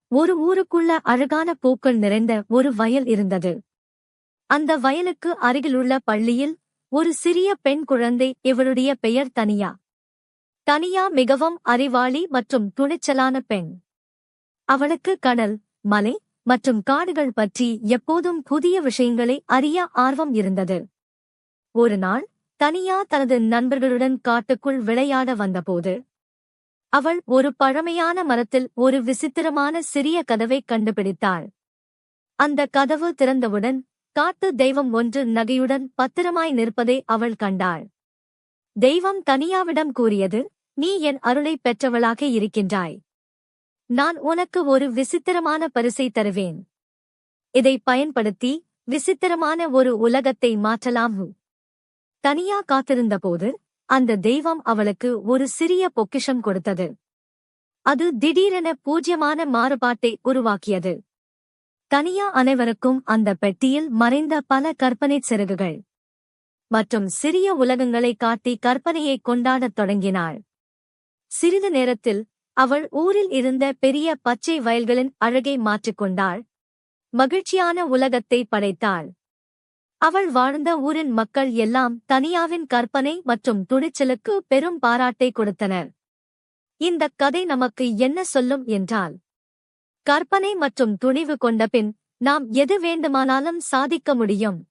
ஒரு ஊருக்குள்ள அழகான பூக்கள் நிறைந்த ஒரு வயல் இருந்தது. அந்த வயலுக்கு அருகிலுள்ள பள்ளியில் ஒரு சிறிய பெண் குழந்தை. இவளுடைய பெயர் தனியா. தனியா மிகவும் அறிவாளி மற்றும் துணிச்சலான பெண். அவளுக்கு கடல், மலை மற்றும் காடுகள் பற்றி எப்போதும் புதிய விஷயங்களை அறிய ஆர்வம் இருந்தது. ஒரு நாள் தனியா தனது நண்பர்களுடன் காட்டுக்குள் விளையாட வந்தபோது அவள் ஒரு பழமையான மரத்தில் ஒரு விசித்திரமான சிறிய கதவைக் கண்டுபிடித்தாள். அந்த கதவு திறந்தவுடன் காட்டு தெய்வம் ஒன்று நகையுடன் பத்திரமாய் நிற்பதை அவள் கண்டாள். தெய்வம் தனியாவிடம் கூறியது, "நீ என் அருளைப் பெற்றவளாக இருக்கின்றாய். நான் உனக்கு ஒரு விசித்திரமான பரிசை தருவேன். இதை பயன்படுத்தி விசித்திரமான ஒரு உலகத்தை மாற்றலாம்." தனியா காத்திருந்தபோது அந்த தெய்வம் அவளுக்கு ஒரு சிறிய பொக்கிஷம் கொடுத்தது. அது திடீரென பூஜ்யமான மாறுபாட்டை உருவாக்கியது. தனியா அனைவருக்கும் அந்த பெட்டியில் மறைந்த பல கற்பனைச் சிறகுகள் மற்றும் சிறிய உலகங்களை காட்டி கற்பனையை கொண்டாடத் தொடங்கினாள். சிறிது நேரத்தில் அவள் ஊரில் இருந்த பெரிய பச்சை வயல்களின் அழகை மாற்றிக்கொண்டாள். மகிழ்ச்சியான உலகத்தை படைத்தாள். அவள் வாழ்ந்த ஊரின் மக்கள் எல்லாம் தனியாவின் கற்பனை மற்றும் துணிச்சலுக்கு பெரும் பாராட்டை கொடுத்தனர். இந்தக் கதை நமக்கு என்ன சொல்லும் என்றால், கற்பனை மற்றும் துணிவு கொண்டபின் நாம் எது வேண்டுமானாலும் சாதிக்க முடியும்.